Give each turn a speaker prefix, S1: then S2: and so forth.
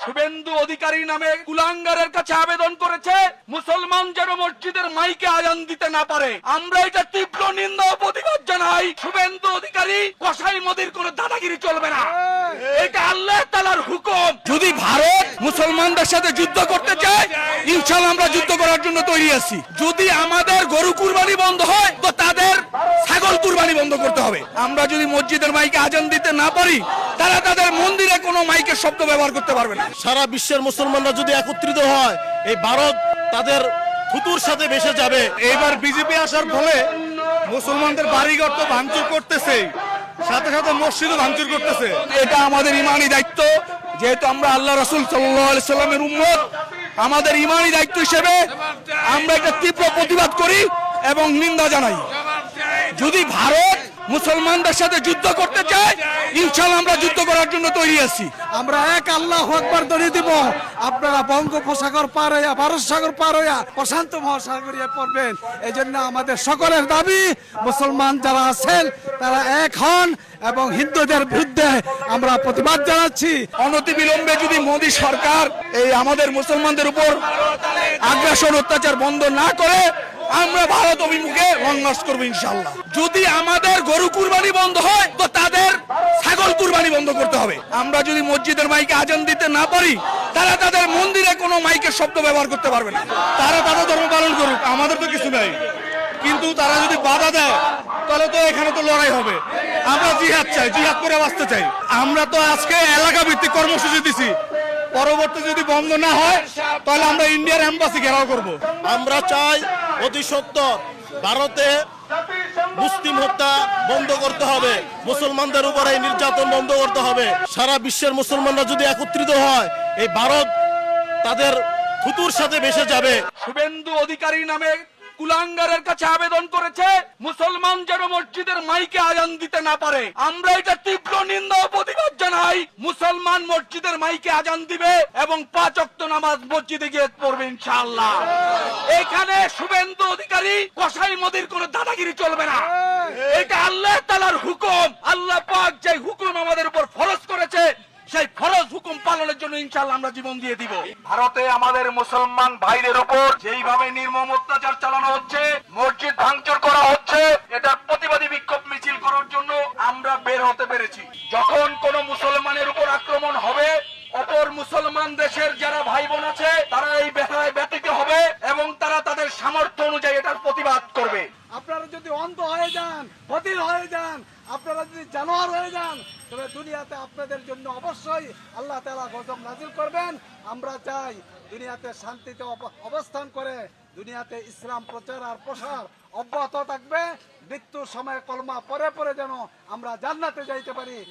S1: শুভেন্দু অধিকারী নামে কুলাঙ্গারের কাছে আবেদন করেছে মুসলমান যেন মসজিদের মাইকে আজান দিতে না পারে। আমরা এটা তীব্র নিন্দা ও প্রতিবাদ জানাই। শুভেন্দু অধিকারী কসাই মোদির কোন দাদাগিরি চলবে না, এটা আল্লাহ তাআলার হুকুম। যদি ভারত মুসলমানদের সাথে যুদ্ধ করতে চায়, ইনশাআল্লাহ আমরা যুদ্ধ করার জন্য তৈরি আছি। যদি আমাদের গরু কুরবানি বন্ধ হয়, তো তাদের ছাগল কুরবানি বন্ধ করতে হবে। আমরা যদি মসজিদের মাইকে আজান দিতে না পারি, তারা তাদের মন্দিরে কোনো মাইকের শব্দ ব্যবহার করতে পারবে না।
S2: সারা বিশ্বের মুসলমানরা যদি একত্রিত হয়, এই ভারত তাদের থুতুর সাথে ভেসে যাবে।
S3: এইবার বিজেপি আসার ফলে মুসলমানদের বাড়িঘর তো ভাঙচুর করতেছে, সাথে সাথে মসজিদও ভাঙচুর করতেছে।
S1: এটা আমাদের ইমানি দায়িত্ব, যেহেতু আমরা আল্লাহ রাসূল সাল্লাল্লাহু আলাইহি সাল্লামের উম্মত। আমাদের ইমানি দায়িত্ব হিসেবে আমরা একটা তীব্র প্রতিবাদ করি এবং নিন্দা জানাই। যদি ভারত মুসলমানদের সাথে যুদ্ধ করতে চায়, ইনশাআল্লাহ আমরা যুদ্ধ করার জন্য তৈরি আছি।
S4: আমরা এক আল্লাহু আকবার ধ্বনি দিব। আপনারা বঙ্গোপসাগর পার হইয়া, ভারত সাগর পার হইয়া প্রশান্ত মহাসাগরে পড়বেন। এই জন্য আমাদের সকলের দাবি, মুসলমান যারা আছেন তারা এক হন এবং হিন্দুদের বিরুদ্ধে আমরা প্রতিবাদ জানাচ্ছি।
S1: অনতিবিলম্বে যদি মোদী সরকার এই আমাদের মুসলমানদের উপর আগ্রাসন অত্যাচার বন্ধ না করে, আমরা ভারত অভিমুখে লং মার্চ করবো ইনশাআল্লাহ। যদি আমাদের গরু কুরবানি বন্ধ হয়, তো তাদের ছাগল কুরবানি বন্ধ করতে হবে। আমরা যদি মসজিদের মাইকে আজান দিতে না পারি, তারা তাদের মন্দিরে কোনো মাইকের শব্দ ব্যবহার করতে পারবে না।
S3: তারা তাদের ধর্ম পালন করুক, আমাদের তো কিছু নাই। কিন্তু তারা যদি বাধা দেয়, তাহলে তো এখানে তো লড়াই হবে। আমরা জিহাদ চাই, জিহাদ করে বাঁচতে চাই। আমরা তো আজকে এলাকা ভিত্তিক কর্মসূচি দিছি, পরবর্তী যদি বন্ধ না হয়, তাহলে আমরা ইন্ডিয়ার এম্বাসি ঘেরাও করব।
S2: আমরা চাই অতি সত্বর ভারতে মুসলিম হত্যা বন্ধ করতে হবে, মুসলমানদের উপরে এই নির্যাতন বন্ধ করতে হবে। সারা বিশ্বের মুসলমানরা যদি একত্রিত হয়, এই ভারত তাদের থুতুর সাথে ভেসে যাবে।
S1: শুভেন্দু অধিকারী নামে কুলাঙ্গারের কাছে আবেদন করেছে মুসলমান যেন মসজিদের মাইকে আজান দিতে না পারে। আমরা এটা তীব্র নিন্দা ও প্রতিবাদ জানাই। মুসলমান মসজিদের মাইকে আজান দিবে এবং 5 ওয়াক্ত নামাজ মসজিদে গিয়ে পড়বে ইনশাআল্লাহ। এখানে শুভেন্দু অধিকারী কসাই মোদির কোন দাদাগিরি চলবে না, এটা আল্লাহ তাআলার হুকুম। আল্লাহ পাক যে হুকুম আমাদের উপর ফরজ করেছে, সেই ফরজ হুকুম পালনের জন্য ইনশাআল্লাহ আমরা জীবন দিয়ে দিব। ভারতে আমাদের মুসলমান ভাইদের উপর যেইভাবে নির্মম অত্যাচার চালানো হচ্ছে, মসজিদ ভাঙচুর করা হচ্ছে, এটার প্রতিবাদী বিক্ষোভ মিছিল করার জন্য আমরা বের হতে পেরেছি। যখন কোন মুসলমানের উপর আক্রমণ হবে, অপর মুসলমান দেশের যারা ভাই বোন আছে তারা এই ব্যথায় ব্যতীত হবে এবং তারা তাদের সামর্থ্য অনুযায়ী এটার প্রতিবাদ করবে।
S4: আপনারা যদি অন্ধ হয়ে যান, বধির হয়ে যান, আপনারা যদি জানোয়ার হয়ে যান, তবে দুনিয়াতে আপনাদের জন্য অবশ্যই আল্লাহ তাআলা গজব নাজিল করবেন। আমরা চাই দুনিয়াতে শান্তিতে অবস্থান করে দুনিয়াতে ইসলাম প্রচার আর প্রসার অব্যাহত থাকবে। মৃত্যুর সময় কলমা পরে পরে যেন আমরা জান্নাতে যাইতে পারি।